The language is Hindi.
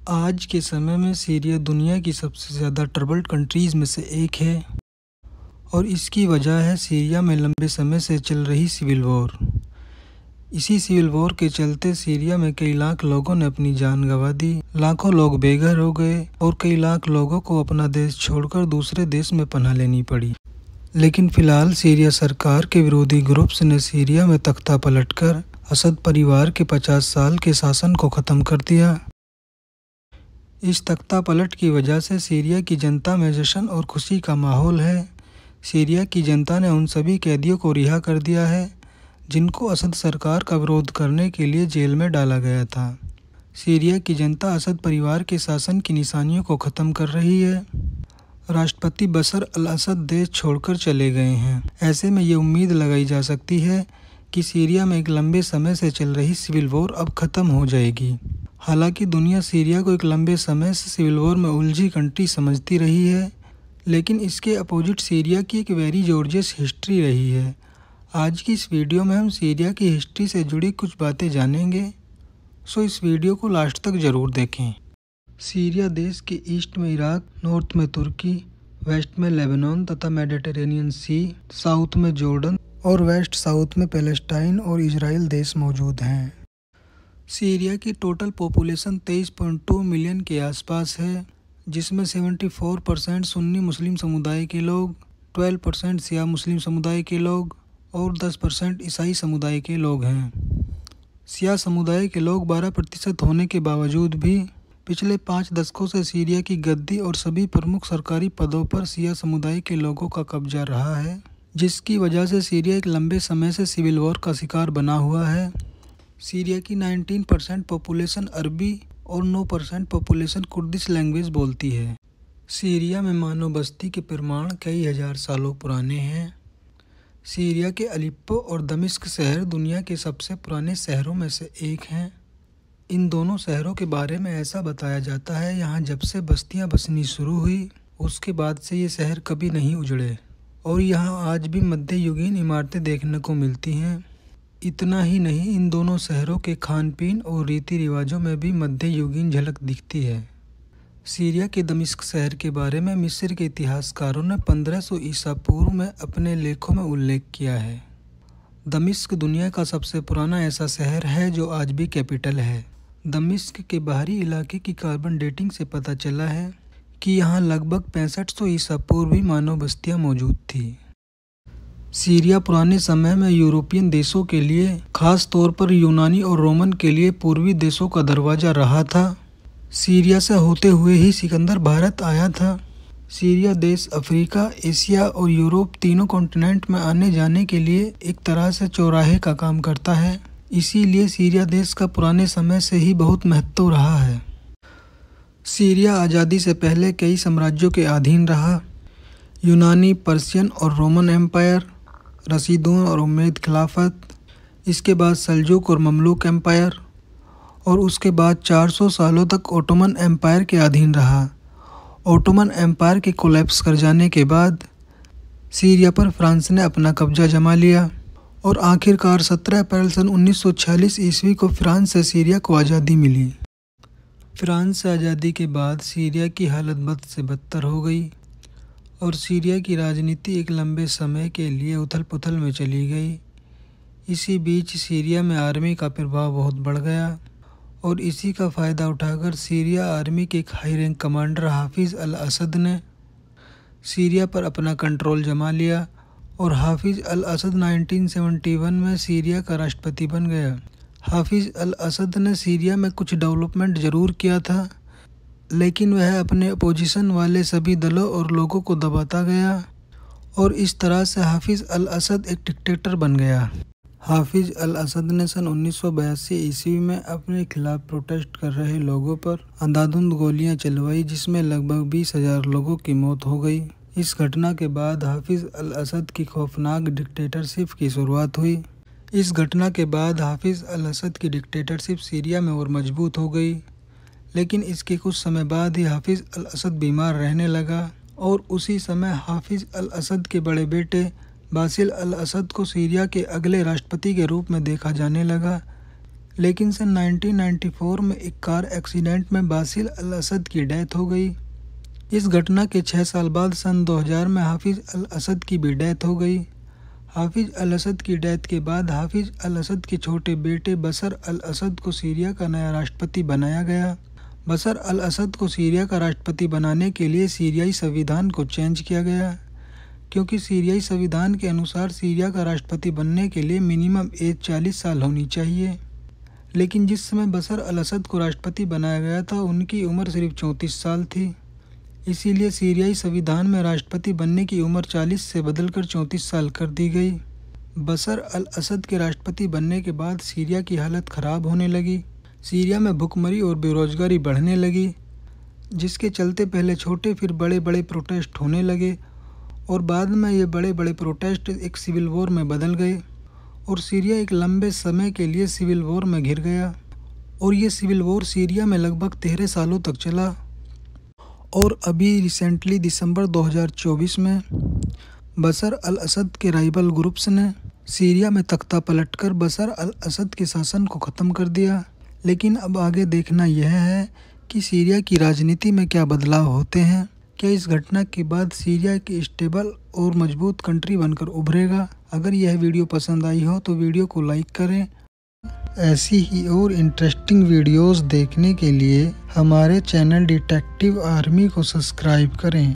आज के समय में सीरिया दुनिया की सबसे ज़्यादा ट्रबल्ड कंट्रीज़ में से एक है और इसकी वजह है सीरिया में लंबे समय से चल रही सिविल वॉर। इसी सिविल वॉर के चलते सीरिया में कई लाख लोगों ने अपनी जान गंवा दी, लाखों लोग बेघर हो गए और कई लाख लोगों को अपना देश छोड़कर दूसरे देश में पनाह लेनी पड़ी। लेकिन फ़िलहाल सीरिया सरकार के विरोधी ग्रुप्स ने सीरिया में तख्ता पलटकर असद परिवार के 50 साल के शासन को ख़त्म कर दिया। इस तख्ता पलट की वजह से सीरिया की जनता में जश्न और खुशी का माहौल है। सीरिया की जनता ने उन सभी कैदियों को रिहा कर दिया है जिनको असद सरकार का विरोध करने के लिए जेल में डाला गया था। सीरिया की जनता असद परिवार के शासन की निशानियों को ख़त्म कर रही है। राष्ट्रपति बशर अल असद देश छोड़कर चले गए हैं। ऐसे में ये उम्मीद लगाई जा सकती है कि सीरिया में एक लंबे समय से चल रही सिविल वॉर अब ख़त्म हो जाएगी। हालांकि दुनिया सीरिया को एक लंबे समय से सिविल वॉर में उलझी कंट्री समझती रही है, लेकिन इसके अपोजिट सीरिया की एक वेरी जॉर्जियस हिस्ट्री रही है। आज की इस वीडियो में हम सीरिया की हिस्ट्री से जुड़ी कुछ बातें जानेंगे, सो इस वीडियो को लास्ट तक ज़रूर देखें। सीरिया देश के ईस्ट में इराक, नॉर्थ में तुर्की, वेस्ट में लेबनान तथा मेडिटेरेनियन सी, साउथ में जॉर्डन और वेस्ट साउथ में पैलेस्टाइन और इजराइल देश मौजूद हैं। सीरिया की टोटल पॉपुलेशन 23.2 मिलियन के आसपास है, जिसमें 74% सुन्नी मुस्लिम समुदाय के लोग, 12% शिया मुस्लिम समुदाय के लोग और 10% ईसाई समुदाय के लोग हैं। शिया समुदाय के लोग 12% होने के बावजूद भी पिछले 5 दशकों से सीरिया की गद्दी और सभी प्रमुख सरकारी पदों पर शिया समुदाय के लोगों का कब्जा रहा है, जिसकी वजह से सीरिया एक लंबे समय से सिविल वॉर का शिकार बना हुआ है। सीरिया की 19% पॉपुलेशन अरबी और 9% पॉपुलेशन कुर्दिश लैंग्वेज बोलती है। सीरिया में मानव बस्ती के प्रमाण कई हजार सालों पुराने हैं। सीरिया के अलिप्पो और दमिश्क शहर दुनिया के सबसे पुराने शहरों में से एक हैं। इन दोनों शहरों के बारे में ऐसा बताया जाता है, यहाँ जब से बस्तियाँ बसनी शुरू हुई उसके बाद से ये शहर कभी नहीं उजड़े और यहाँ आज भी मध्ययुगीन इमारतें देखने को मिलती हैं। इतना ही नहीं, इन दोनों शहरों के खान पीन और रीति रिवाजों में भी मध्ययुगीन झलक दिखती है। सीरिया के दमिश्क शहर के बारे में मिस्र के इतिहासकारों ने 1500 ईसा पूर्व में अपने लेखों में उल्लेख किया है। दमिश्क दुनिया का सबसे पुराना ऐसा शहर है जो आज भी कैपिटल है। दमिश्क के बाहरी इलाके की कार्बन डेटिंग से पता चला है कि यहाँ लगभग 6500 ईसा पूर्व भी मानव बस्तियाँ मौजूद थी। सीरिया पुराने समय में यूरोपियन देशों के लिए, खास तौर पर यूनानी और रोमन के लिए पूर्वी देशों का दरवाज़ा रहा था। सीरिया से होते हुए ही सिकंदर भारत आया था। सीरिया देश अफ्रीका, एशिया और यूरोप तीनों कॉन्टिनेंट में आने जाने के लिए एक तरह से चौराहे का काम करता है। इसीलिए सीरिया देश का पुराने समय से ही बहुत महत्व रहा है। सीरिया आज़ादी से पहले कई साम्राज्यों के अधीन रहा। यूनानी, पर्शियन और रोमन एम्पायर, रशीदों और उमैयद खिलाफत, इसके बाद सल्जूक और ममलूक एम्पायर और उसके बाद 400 सालों तक ओटोमन एम्पायर के अधीन रहा। ओटोमन एम्पायर के कोलैप्स कर जाने के बाद सीरिया पर फ्रांस ने अपना कब्जा जमा लिया और आखिरकार 17 अप्रैल सन 1946 ईस्वी को फ्रांस से सीरिया को आज़ादी मिली। फ्रांस से आज़ादी के बाद सीरिया की हालत बद से बदतर हो गई और सीरिया की राजनीति एक लंबे समय के लिए उथल पुथल में चली गई। इसी बीच सीरिया में आर्मी का प्रभाव बहुत बढ़ गया और इसी का फ़ायदा उठाकर सीरिया आर्मी के एक हाई रैंक कमांडर हाफिज़ अल असद ने सीरिया पर अपना कंट्रोल जमा लिया और हाफिज़ अल असद 1971 में सीरिया का राष्ट्रपति बन गया। हाफिज़ अल असद ने सीरिया में कुछ डेवलपमेंट ज़रूर किया था, लेकिन वह अपने अपोजिशन वाले सभी दलों और लोगों को दबाता गया और इस तरह से हाफिज़ अल असद एक डिक्टेटर बन गया। हाफिज़ अल असद ने सन 1982 ईस्वी में अपने खिलाफ प्रोटेस्ट कर रहे लोगों पर अंधाधुंध गोलियां चलवाई, जिसमें लगभग 20,000 लोगों की मौत हो गई। इस घटना के बाद हाफिज़ अल असद की खौफनाक डिक्टेटरशिप की शुरुआत हुई। इस घटना के बाद हाफिज़ अल असद की डिक्टेटरशिप सीरिया में और मजबूत हो गई, लेकिन इसके कुछ समय बाद ही हाफिज़ अल असद बीमार रहने लगा और उसी समय हाफिज़ अल असद के बड़े बेटे बासिल अल असद को सीरिया के अगले राष्ट्रपति के रूप में देखा जाने लगा। लेकिन सन 1994 में एक कार एक्सीडेंट में बासिल अल असद की डेथ हो गई। इस घटना के 6 साल बाद सन 2000 में हाफिज अल असद की भी डेथ हो गई। हाफिज अल असद की डेथ के बाद हाफिज अल असद के छोटे बेटे बशर अल असद को सीरिया का नया राष्ट्रपति बनाया गया। बशर अल असद को सीरिया का राष्ट्रपति बनाने के लिए सीरियाई संविधान को चेंज किया गया, क्योंकि सीरियाई संविधान के अनुसार सीरिया का राष्ट्रपति बनने के लिए मिनिमम एज 40 साल होनी चाहिए। लेकिन जिस समय बशर अल असद को राष्ट्रपति बनाया गया था उनकी उम्र सिर्फ 34 साल थी। इसीलिए सीरियाई संविधान में राष्ट्रपति बनने की उम्र 40 से बदलकर 34 साल कर दी गई। बशर अल असद के राष्ट्रपति बनने के बाद सीरिया की हालत ख़राब होने लगी। सीरिया में भुखमरी और बेरोजगारी बढ़ने लगी, जिसके चलते पहले छोटे फिर बड़े बड़े प्रोटेस्ट होने लगे और बाद में ये बड़े बड़े प्रोटेस्ट एक सिविल वॉर में बदल गए और सीरिया एक लंबे समय के लिए सिविल वॉर में घिर गया। और ये सिविल वॉर सीरिया में लगभग 13 सालों तक चला। और अभी रिसेंटली दिसंबर 2024 में बशर अल असद के राइवल ग्रुप्स ने सीरिया में तख्ता पलटकर बशर अल असद के शासन को ख़त्म कर दिया। लेकिन अब आगे देखना यह है कि सीरिया की राजनीति में क्या बदलाव होते हैं। क्या इस घटना के बाद सीरिया एक स्टेबल और मजबूत कंट्री बनकर उभरेगा। अगर यह वीडियो पसंद आई हो तो वीडियो को लाइक करें। ऐसी ही और इंटरेस्टिंग वीडियोस देखने के लिए हमारे चैनल डिटेक्टिव आर्मी को सब्सक्राइब करें।